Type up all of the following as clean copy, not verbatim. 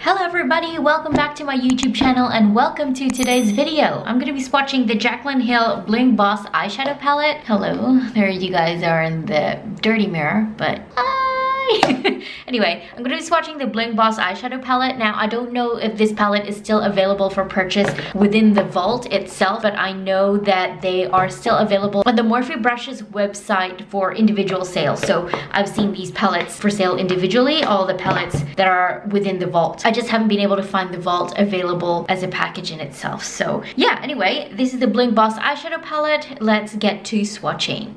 Hello everybody, welcome back to my YouTube channel and welcome to today's video. I'm going to be swatching the Jaclyn Hill Bling Boss eyeshadow palette. Hello, there you guys are in the dirty mirror, but anyway, I'm going to be swatching the Bling Boss eyeshadow palette. Now, I don't know if this palette is still available for purchase within the vault itself, but I know that they are still available on the Morphe Brushes website for individual sales. So I've seen these palettes for sale individually, all the palettes that are within the vault. I just haven't been able to find the vault available as a package in itself. So yeah, anyway, this is the Bling Boss eyeshadow palette. Let's get to swatching.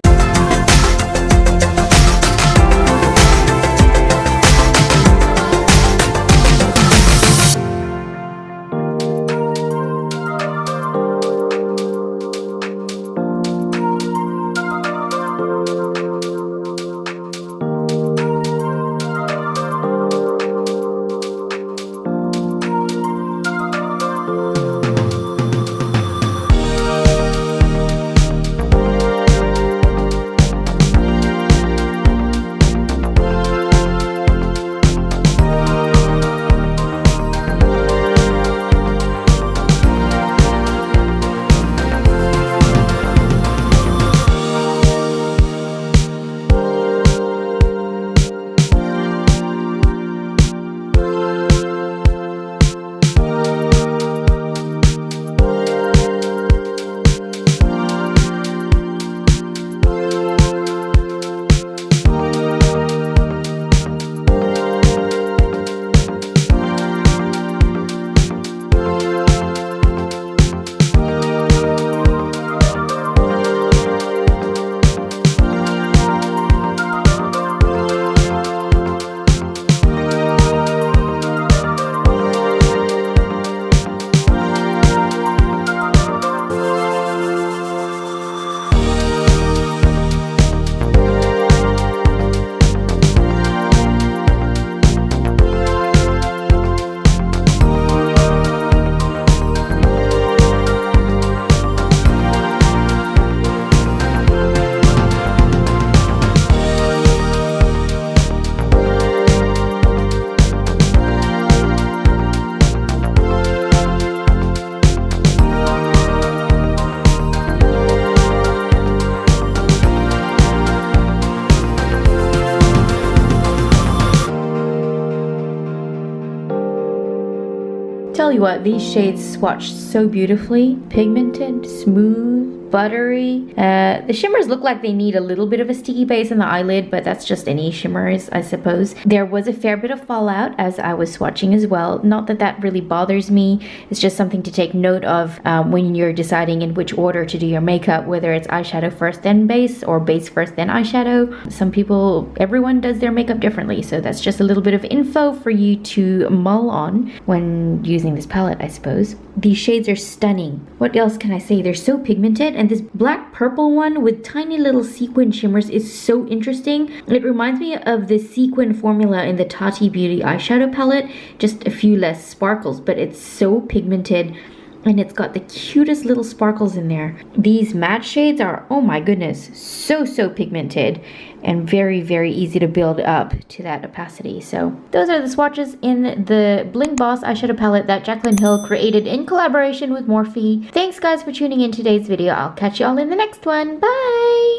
Tell you what, these shades swatch so beautifully. Pigmented, smooth, buttery. The shimmers look like they need a little bit of a sticky base on the eyelid, but that's just any shimmers, I suppose. There was a fair bit of fallout as I was swatching as well. Not that that really bothers me. It's just something to take note of when you're deciding in which order to do your makeup, whether it's eyeshadow first then base or base first then eyeshadow. Some people, everyone does their makeup differently, so that's just a little bit of info for you to mull on when using this palette, I suppose. These shades are stunning. What else can I say? They're so pigmented, and this black purple one with tiny little sequin shimmers is so interesting. It reminds me of the sequin formula in the Tati Beauty eyeshadow palette, just a few less sparkles, but it's so pigmented and it's got the cutest little sparkles in there. These matte shades are, oh my goodness, so pigmented and very easy to build up to that opacity. So those are the swatches in the Bling Boss eyeshadow palette that Jaclyn Hill created in collaboration with Morphe. Thanks guys for tuning in today's video. I'll catch you all in the next one. Bye!